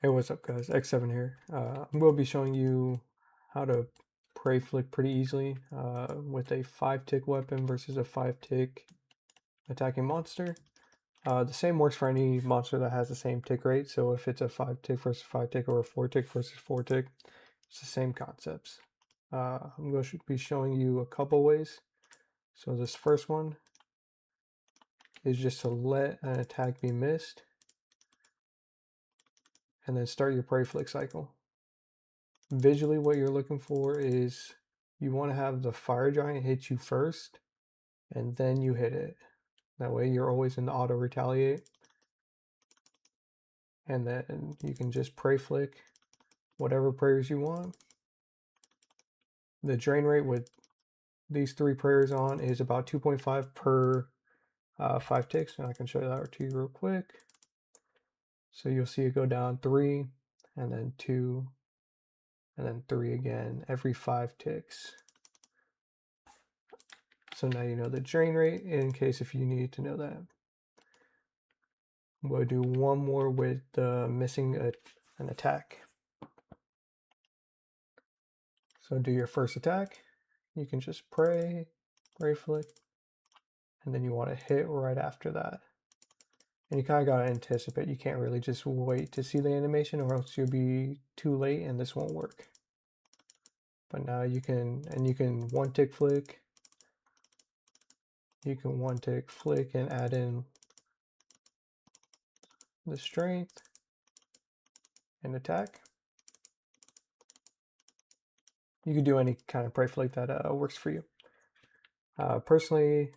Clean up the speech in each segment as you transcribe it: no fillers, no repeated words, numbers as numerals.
Hey, what's up, guys? X7 here. I'm going to be showing you how to prey flick pretty easily with a 5-tick weapon versus a 5-tick attacking monster. The same works for any monster that has the same tick rate. So if it's a 5-tick versus 5-tick or a 4-tick versus 4-tick, it's the same concepts. I'm going to be showing you a couple ways. So this first one is just to let an attack be missed and then start your prey flick cycle. Visually, what you're looking for is you want to have the fire giant hit you first and then you hit it. That way you're always in the auto retaliate, and then you can just prey flick whatever prayers you want. The drain rate with these 3 prayers on is about 2.5 per 5 ticks, and I can show that to you real quick. So you'll see it go down 3 and then 2 and then 3 again every 5 ticks. So now you know the drain rate in case if you need to know that. We'll do one more with missing an attack. So do your first attack. You can just prey flick, and then you want to hit right after that. And you kind of got to anticipate. You can't really just wait to see the animation or else you'll be too late and this won't work. But now you can, and you can 1-tick flick. You can 1-tick flick and add in the strength and attack. You can do any kind of prey flick that works for you. Personally,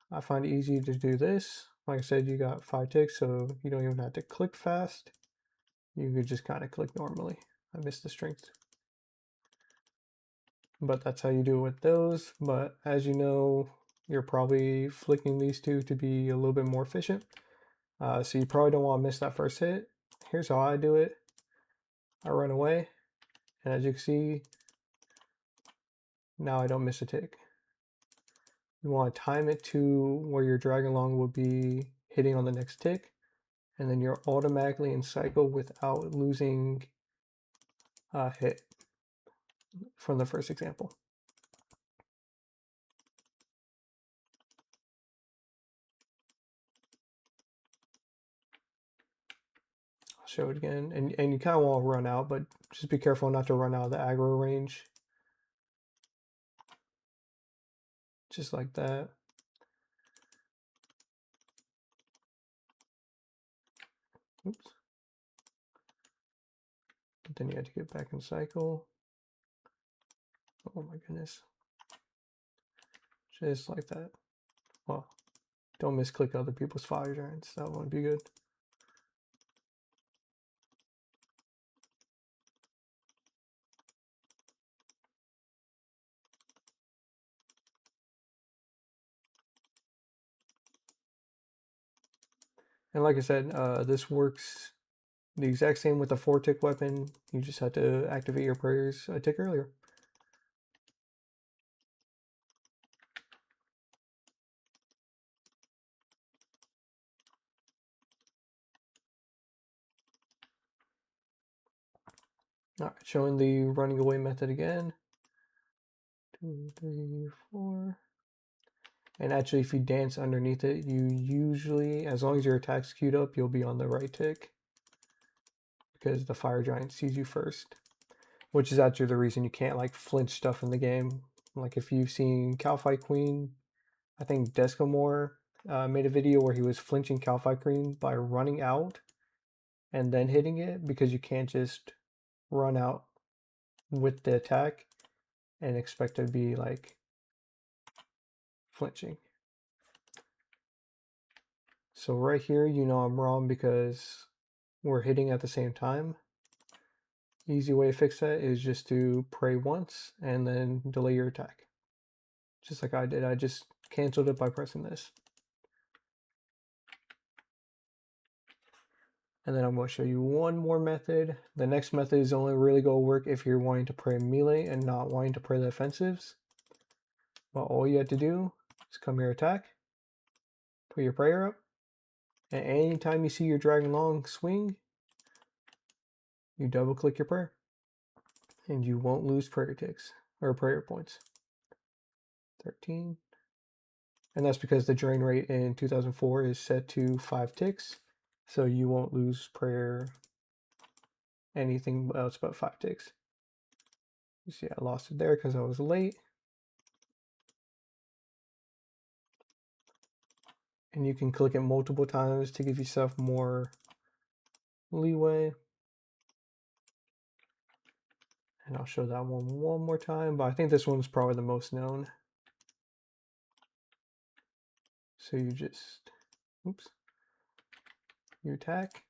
I find it easy to do this. Like I said, you got 5 ticks, so you don't even have to click fast. You could just kind of click normally. I missed the strength. But that's how you do it with those. But as you know, you're probably flicking these two to be a little bit more efficient. So you probably don't want to miss that first hit. Here's how I do it. I run away, and as you can see, now I don't miss a tick. You want to time it to where your dragon long will be hitting on the next tick, and then you're automatically in cycle without losing a hit from the first example. I'll show it again, and you kind of want to run out, but just be careful not to run out of the aggro range. Just like that. Oops. But then you have to get back in cycle. Oh my goodness. Just like that. Well, don't misclick other people's fire giants. That won't be good. And like I said, this works the exact same with a 4-tick weapon. You just have to activate your prayers a tick earlier. All right, showing the running away method again. 2, 3, 4. And actually, if you dance underneath it, you usually, as long as your attack's queued up, you'll be on the right tick because the fire giant sees you first, which is actually the reason you can't like flinch stuff in the game. Like if you've seen Cowfight Queen, I think Descamore made a video where he was flinching Cowfight Queen by running out and then hitting it, because you can't just run out with the attack and expect to be like flinching. So right here, you know I'm wrong because we're hitting at the same time. Easy way to fix that is just to pray once and then delay your attack. Just like I did, I just canceled it by pressing this. And then I'm going to show you one more method. The next method is only really going to work if you're wanting to pray melee and not wanting to pray the offensives. But all you have to do is come here, attack, put your prayer up, and anytime you see your dragon long swing, you double click your prayer, and you won't lose prayer ticks or prayer points. 13. And that's because the drain rate in 2004 is set to 5 ticks, so you won't lose prayer anything else but 5 ticks. You see I lost it there because I was late. And you can click it multiple times to give yourself more leeway. And I'll show that one more time, but I think this one's probably the most known. So you just, oops, you attack.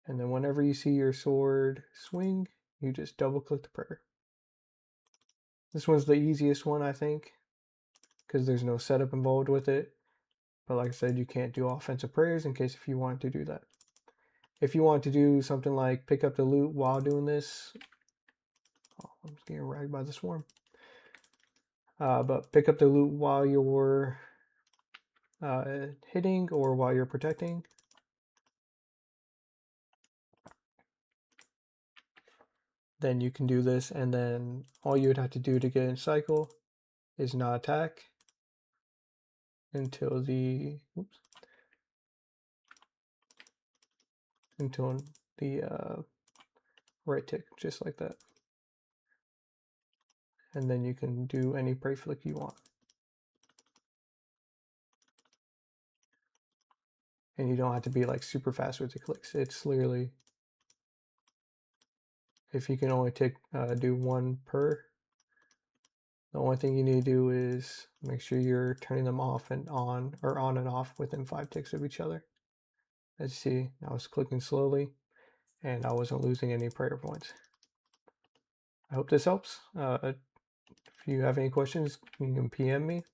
And then whenever you see your sword swing, you just double click the prayer. This one's the easiest one, I think, because there's no setup involved with it. But like I said, you can't do offensive prayers in case if you want to do that. If you want to do something like pick up the loot while doing this, oh, I'm just getting ragged by the swarm. But pick up the loot while you're hitting or while you're protecting. Then you can do this, and then all you would have to do to get in cycle is not attack until the right tick, just like that. And then you can do any pray flick you want. And you don't have to be like super fast with the clicks. It's literally, if you can only do one per, the only thing you need to do is make sure you're turning them off and on, or on and off within 5 ticks of each other. As you see, I was clicking slowly and I wasn't losing any prayer points. I hope this helps. If you have any questions, you can PM me.